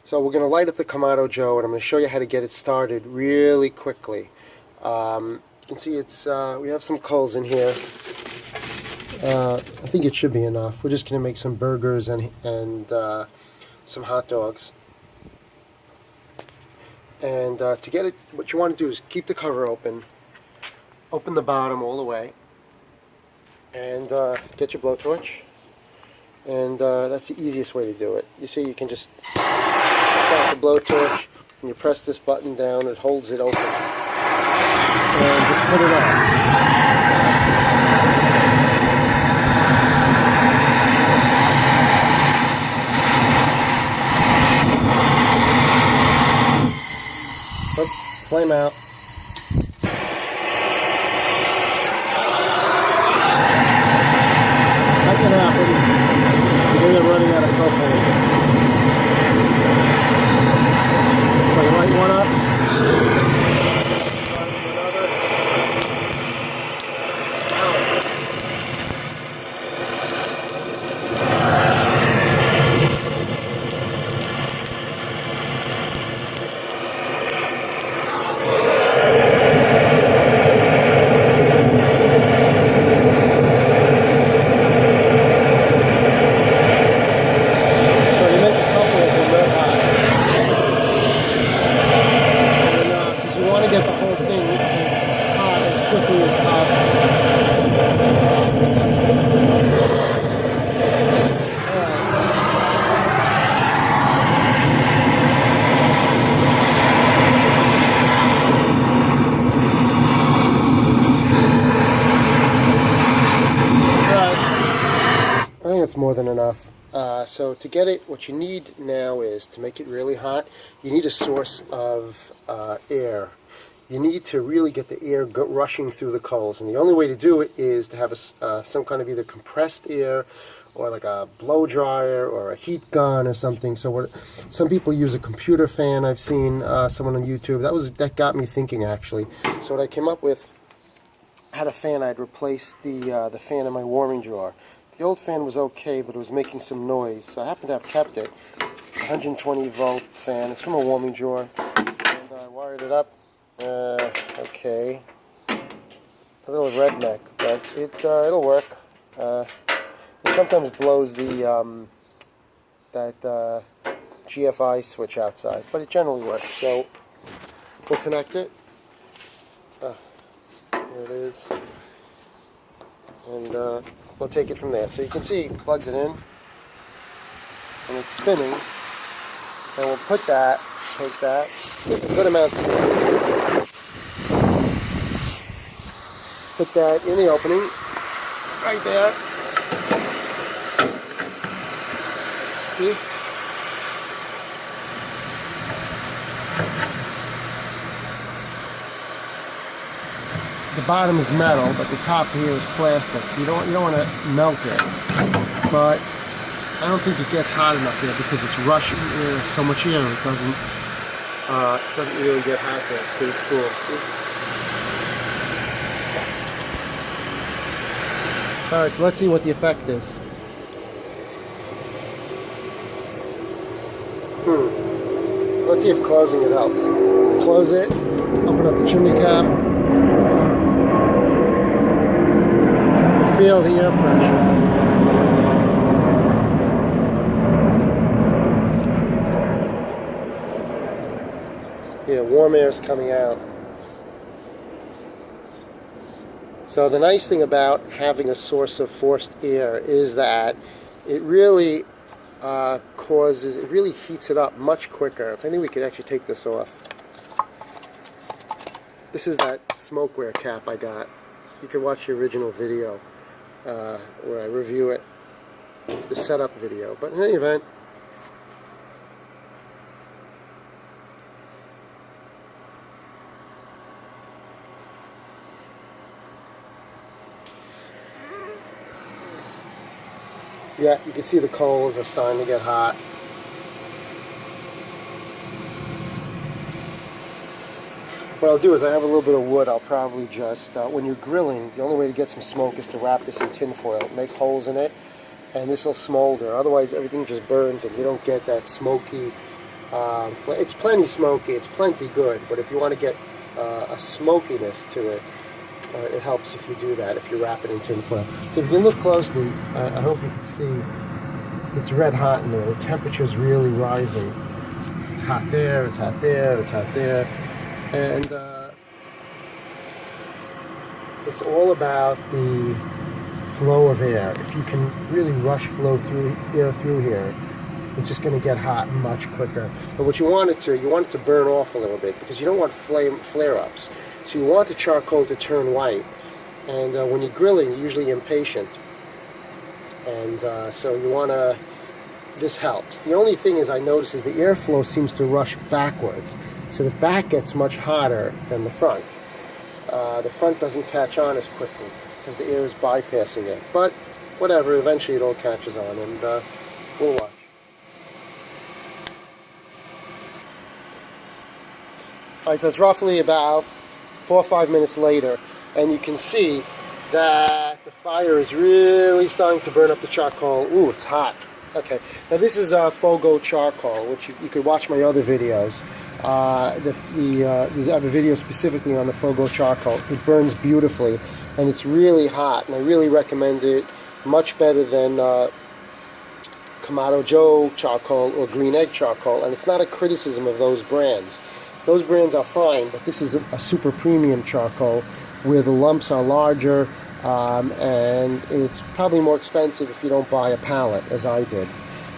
So we're going to light up the Kamado Joe, and I'm going to show you how to get it started really quickly. You can see it's we have some coals in here. I think it should be enough. We're just going to make some burgers and some hot dogs. And to get it, what you want to do is keep the cover open the bottom all the way, and get your blowtorch. And that's the easiest way to do it. You see, you can just start the blowtorch, and you press this button down, it holds it open. And just put it on. Flame out. That can happen when you're running out of propane. So you light one up. Get the whole thing as hot as quickly as possible. I think it's more than enough. So to get it, what you need now is, to make it really hot, you need a source of air. You need to really get the air rushing through the coals, and the only way to do it is to have some kind of either compressed air or like a blow dryer or a heat gun or something. So some people use a computer fan. I've seen someone on YouTube. That got me thinking, actually. So what I came up with, I had a fan. I'd replaced the fan in my warming drawer. The old fan was okay, but it was making some noise, so I happen to have kept it. 120 volt fan. It's from a warming drawer, and I wired it up. Okay, a little redneck, but it'll work. It sometimes blows the that GFI switch outside, but it generally works. So we'll connect it. There it is, and we'll take it from there. So you can see, plugged it in, and it's spinning. And we'll take that, with a good amount of air. Put that in the opening, right there. See? The bottom is metal, but the top here is plastic, so you don't want to melt it. But I don't think it gets hot enough there because it's rushing air, so much air, it doesn't really get hot there. It stays cool. Alright, so let's see what the effect is. Let's see if closing it helps. Close it, open up the chimney cap. You can feel the air pressure. Yeah, warm air is coming out. So the nice thing about having a source of forced air is that it really it really heats it up much quicker. I think we could actually take this off. This is that smokeware cap I got. You can watch the original video where I review it, the setup video. But in any event, yeah, you can see the coals are starting to get hot. What I'll do is, I have a little bit of wood. I'll probably just, when you're grilling, the only way to get some smoke is to wrap this in tin foil, make holes in it, and this will smolder. Otherwise, everything just burns and you don't get that smoky It's plenty smoky, it's plenty good, but if you want to get a smokiness to it, it helps if you do that, if you wrap it in tin foil. So if you look closely, I hope you can see it's red hot in there. The temperature is really rising. It's hot there, it's hot there, it's hot there. And it's all about the flow of air. If you can really rush air through here, it's just going to get hot much quicker. But what you want it to burn off a little bit, because you don't want flare-ups. So you want the charcoal to turn white. And when you're grilling, you're usually impatient. And so you want to, this helps. The only thing is I notice is the airflow seems to rush backwards. So the back gets much hotter than the front. The front doesn't catch on as quickly because the air is bypassing it. But whatever, eventually it all catches on, and we'll watch. Alright, so it's roughly about 4 or 5 minutes later, and you can see that the fire is really starting to burn up the charcoal. Ooh, it's hot. Okay, now this is Fogo charcoal, which you could watch my other videos. I have a video specifically on the Fogo charcoal. It burns beautifully, and it's really hot, and I really recommend it. Much better than Kamado Joe charcoal or Green Egg charcoal, and it's not a criticism of those brands. Those brands are fine, but this is a super premium charcoal where the lumps are larger, and it's probably more expensive if you don't buy a pallet, as I did.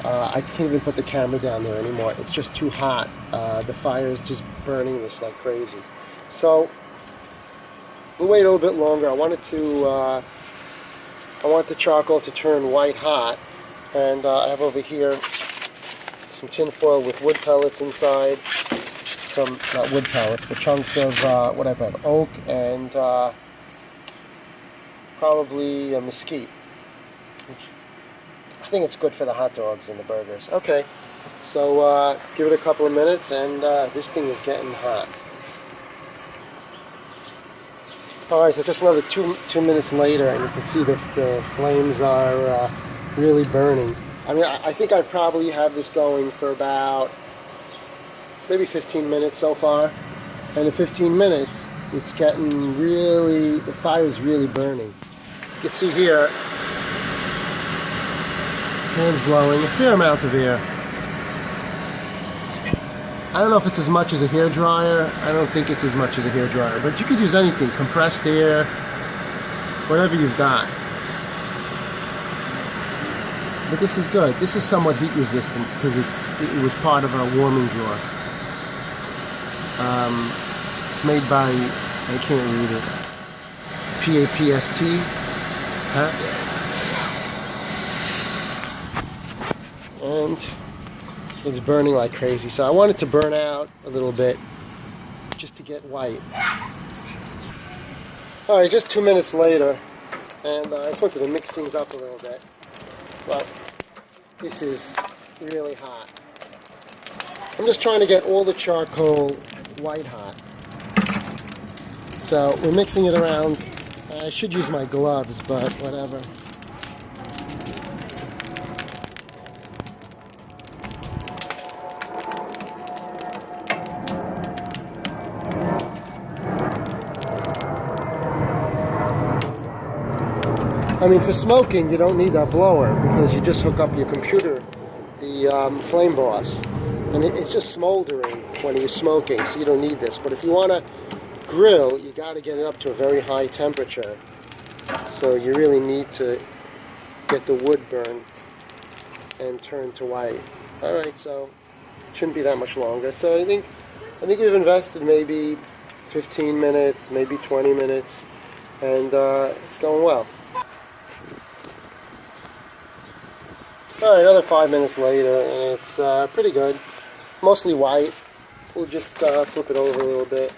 I can't even put the camera down there anymore. It's just too hot. The fire is just burning this like crazy. So we'll wait a little bit longer. I want the charcoal to turn white hot, and I have over here some tin foil with wood pellets inside. Some, not wood pellets, but chunks of what I have, oak and probably a mesquite. I think it's good for the hot dogs and the burgers. Okay, so give it a couple of minutes, and this thing is getting hot. Alright, so just another two minutes later, and you can see the flames are really burning. I mean, I think I probably have this going for about maybe 15 minutes so far. And in 15 minutes, it's getting really, the fire is really burning. You can see here, fans blowing, a fair amount of air. I don't know if it's as much as a hairdryer. I don't think it's as much as a hairdryer, but you could use anything, compressed air, whatever you've got. But this is good. This is somewhat heat resistant because it was part of a warming drawer. It's made by, I can't read it, PAPST, perhaps. And it's burning like crazy. So I want it to burn out a little bit just to get white. Alright, just 2 minutes later, and I just wanted to mix things up a little bit. But this is really hot. I'm just trying to get all the charcoal white hot. So we're mixing it around. I should use my gloves, but whatever. I mean, for smoking, you don't need that blower because you just hook up your computer, the flame boss, and it's just smoldering when you're smoking, so you don't need this. But if you want to grill, you got to get it up to a very high temperature. So you really need to get the wood burned and turn to white. All right, so it shouldn't be that much longer. So I think we've invested maybe 15 minutes, maybe 20 minutes, and it's going well. Alright, another 5 minutes later, and it's pretty good. Mostly white. We'll just flip it over a little bit.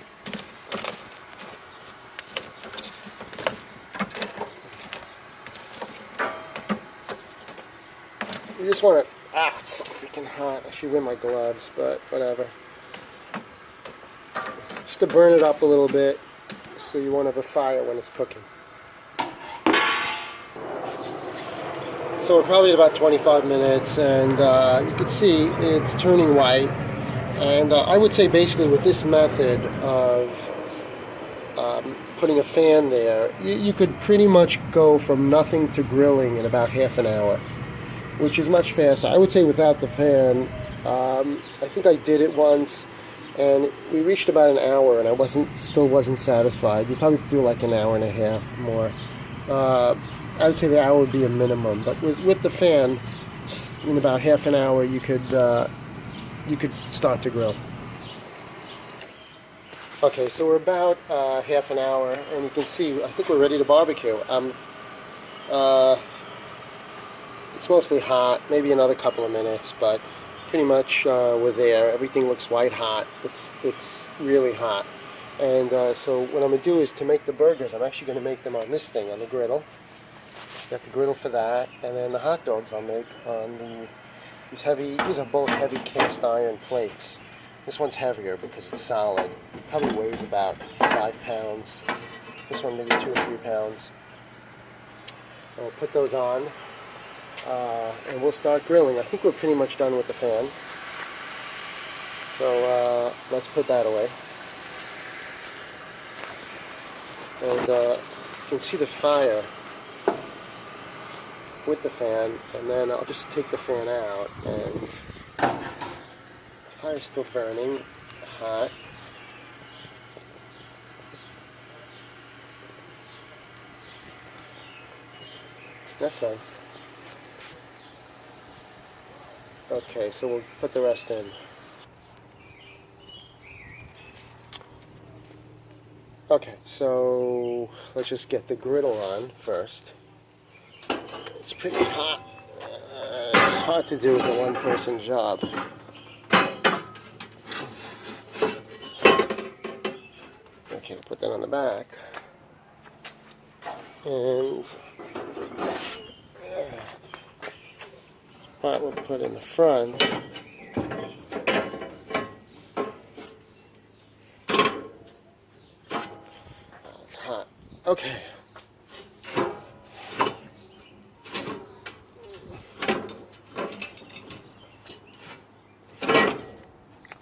You just want to... it's so freaking hot. I should wear my gloves, but whatever. Just to burn it up a little bit so you won't have a fire when it's cooking. So we're probably at about 25 minutes, and you can see it's turning white. And I would say basically with this method of putting a fan there, you could pretty much go from nothing to grilling in about half an hour, which is much faster. I would say without the fan, I think I did it once, and we reached about an hour, and I still wasn't satisfied. You probably have to do like an hour and a half more. I would say the hour would be a minimum, but with the fan, in about half an hour, you could start to grill. Okay, so we're about half an hour, and you can see I think we're ready to barbecue. It's mostly hot, maybe another couple of minutes, but pretty much we're there. Everything looks white hot. It's really hot. And so what I'm going to do is to make the burgers, I'm actually going to make them on this thing, on the griddle. Got the griddle for that, and then the hot dogs I'll make on these are both heavy cast iron plates. This one's heavier because it's solid. Probably weighs about 5 pounds. This one maybe 2 or 3 pounds. I'll put those on, and we'll start grilling. I think we're pretty much done with the fan. So let's put that away. And you can see the fire with the fan, and then I'll just take the fan out, and the fire's still burning hot. That's nice. Okay, so we'll put the rest in. Okay, so let's just get the griddle on first. It's pretty hot. It's hard to do as a one-person job. Okay, put that on the back. And part we'll put in the front. Oh, it's hot. Okay.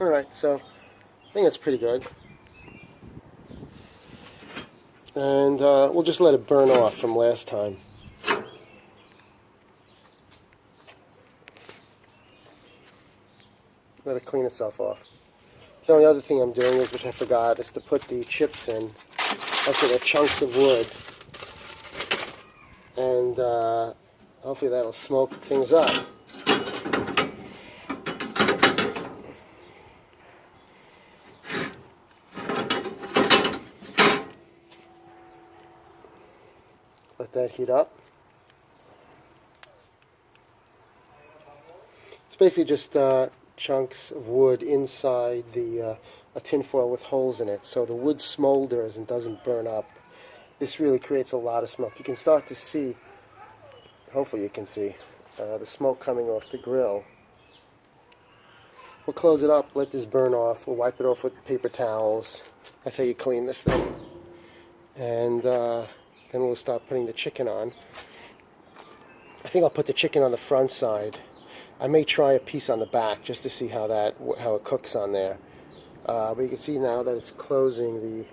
Alright, so I think that's pretty good. And we'll just let it burn off from last time. Let it clean itself off. The only other thing I'm doing is, which I forgot, is to put the chips in. Actually, they're chunks of wood. And hopefully that'll smoke things up. Let that heat up. It's basically just chunks of wood inside a tinfoil with holes in it, so the wood smolders and doesn't burn up. This really creates a lot of smoke. You can start to see, hopefully you can see, the smoke coming off the grill. We'll close it up, let this burn off. We'll wipe it off with paper towels. That's how you clean this thing. And then we'll start putting the chicken on. I think I'll put the chicken on the front side. I may try a piece on the back just to see how it cooks on there. But you can see now that it's closing. The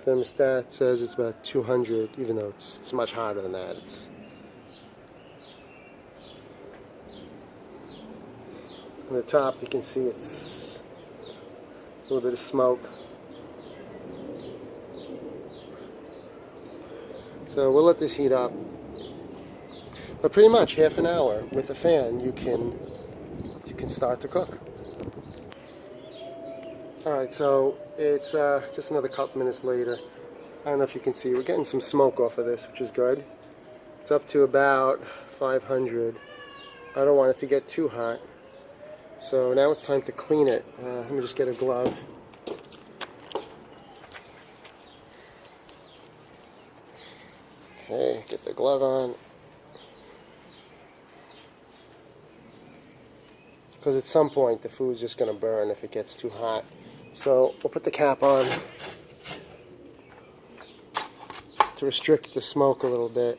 thermostat says it's about 200, even though it's much hotter than that. On the top you can see it's a little bit of smoke. So we'll let this heat up. But pretty much half an hour with the fan, you can start to cook. All right, so it's just another couple minutes later. I don't know if you can see, we're getting some smoke off of this, which is good. It's up to about 500. I don't want it to get too hot. So now it's time to clean it. Let me just get a glove. Okay, get the glove on. Because at some point the food's just going to burn if it gets too hot. So we'll put the cap on to restrict the smoke a little bit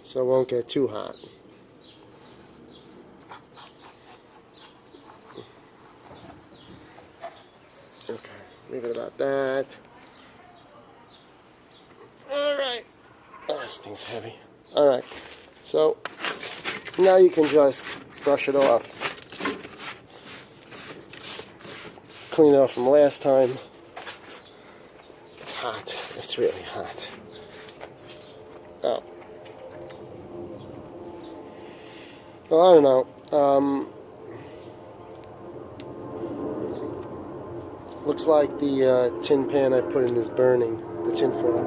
so it won't get too hot. Leave it about that. Alright. Oh, this thing's heavy. Alright. So, now you can just brush it off. Clean it off from last time. It's hot. It's really hot. Oh. Well, I don't know. Looks like the tin pan I put in is burning. The tin foil.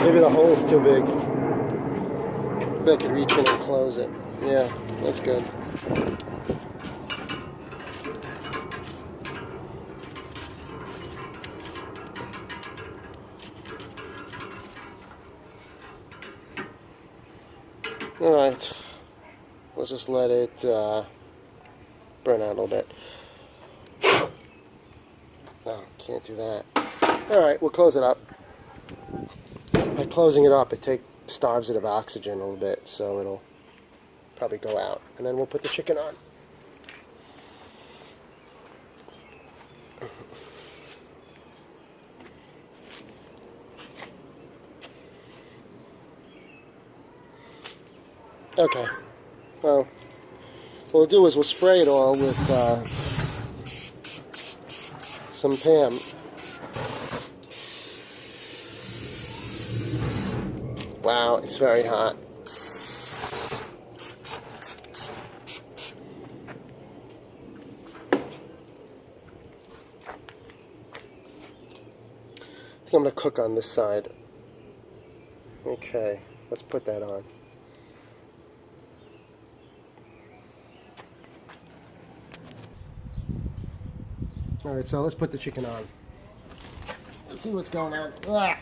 Maybe the hole's too big. Maybe I could reach in and close it. Yeah, that's good. Alright, let's just let it burn out a little bit. No, can't do that. Alright, we'll close it up. By closing it up, it starves it of oxygen a little bit, so it'll probably go out. And then we'll put the chicken on. Okay, well, what we'll do is we'll spray it all with some Pam. Wow, it's very hot. I think I'm going to cook on this side. Okay, let's put that on. Alright, so let's put the chicken on. Let's see what's going on. Ugh.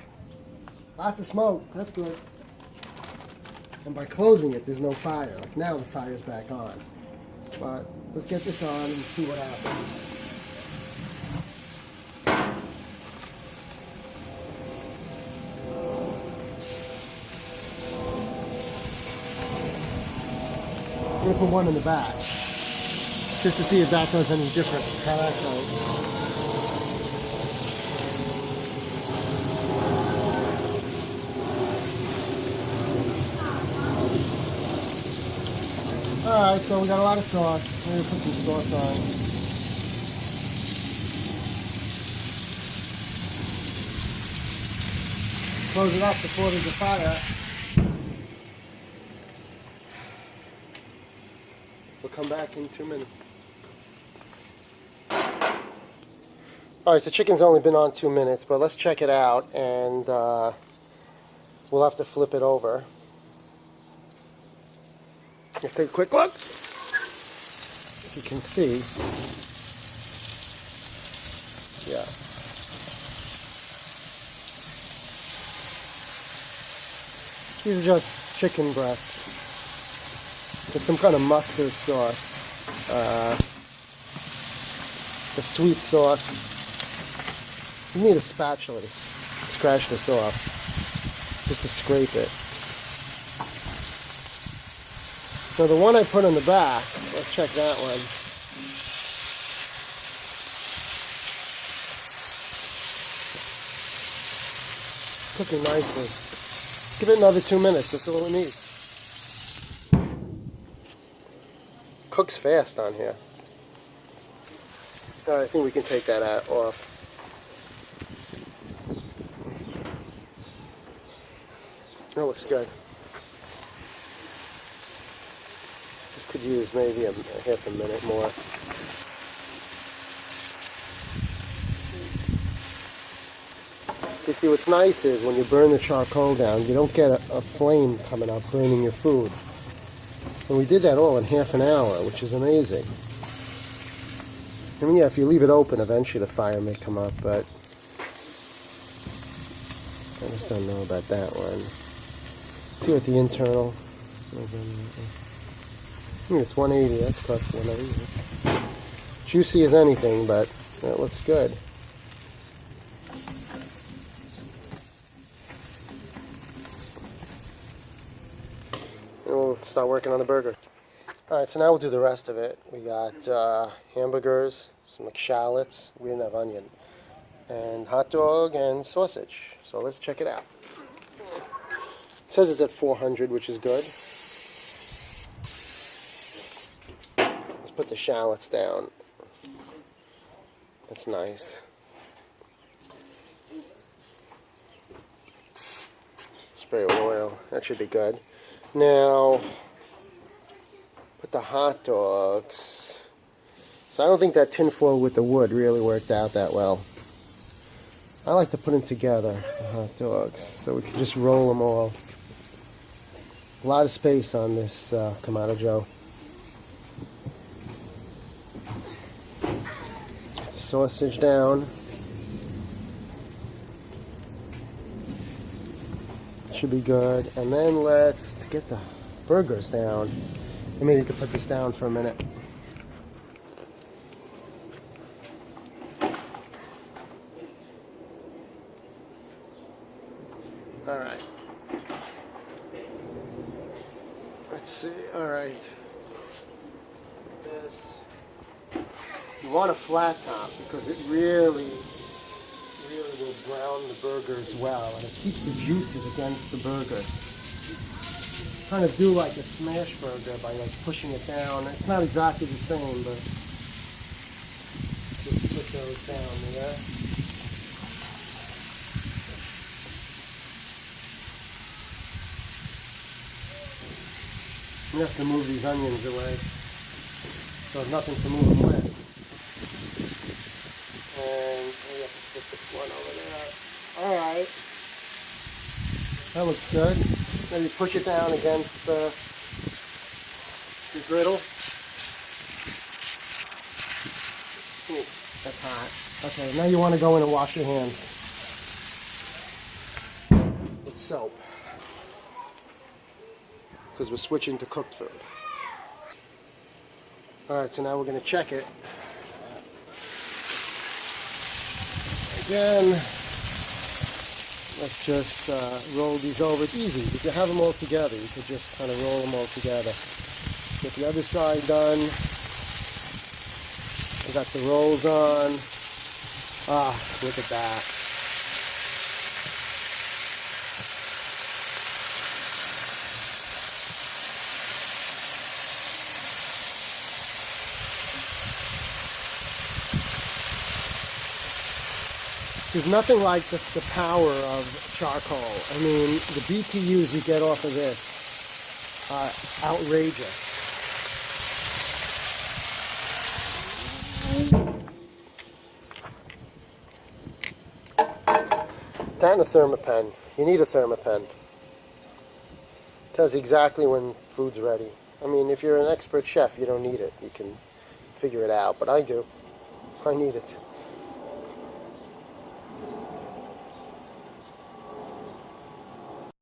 Lots of smoke. That's good. And by closing it, there's no fire. Like now the fire's back on. But let's get this on and see what happens. I'm going to put one in the back. Just to see if that does any difference. How that goes. Alright, so we got a lot of sauce. We're going to put some sauce on. Close it up before there's a fire. We'll come back in 2 minutes. Alright, so chicken's only been on 2 minutes, but let's check it out, and we'll have to flip it over. Let's take a quick look. If you can see. Yeah. These are just chicken breasts with some kind of mustard sauce. The sweet sauce. You need a spatula to scratch this off, just to scrape it. So the one I put on the back, let's check that one. Cooking nicely. Give it another 2 minutes, that's all it needs. Cooks fast on here. Alright, I think we can take that off. That looks good. This could use maybe a half a minute more. You see, what's nice is when you burn the charcoal down, you don't get a flame coming up burning your food. And we did that all in half an hour, which is amazing. I mean, yeah, if you leave it open, eventually the fire may come up, but I just don't know about that one. See what the internal. It's 180. That's cooked 180. Juicy as anything, but that looks good. start working on the burger. Alright, so now we'll do the rest of it. We got hamburgers, some McShallots, we didn't have onion, and hot dog and sausage. So let's check it out. It says it's at 400, which is good. Let's put the shallots down. That's nice. Spray oil, that should be good. Now, put the hot dogs. So I don't think that tinfoil with the wood really worked out that well. I like to put them together, the hot dogs, so we can just roll them all. A lot of space on this Kamado Joe. Put the sausage down. Should be good. And then let's get the burgers down. I may need to put this down for a minute. Alright. Let's see. Alright. This. You want a flat top because it really will brown the burgers well, and it keeps the juices against the burger. Kind of do like a smash burger by like pushing it down. It's not exactly the same, but just put those down there. You have to move these onions away, so there's nothing to move them with. And we have to put this one over there. Alright. That looks good. Maybe push it down against the griddle. Ooh, that's hot. Okay, now you want to go in and wash your hands with soap, because we're switching to cooked food. Alright, so now we're going to check it. Again, let's just roll these over. It's easy. If you have them all together, you could just kind of roll them all together. Get the other side done. I got the rolls on. Ah, look at that. There's nothing like the power of charcoal. I mean, the BTUs you get off of this are outrageous. That and a thermopen. You need a thermopen. It tells you exactly when food's ready. I mean, if you're an expert chef, you don't need it. You can figure it out, but I do. I need it.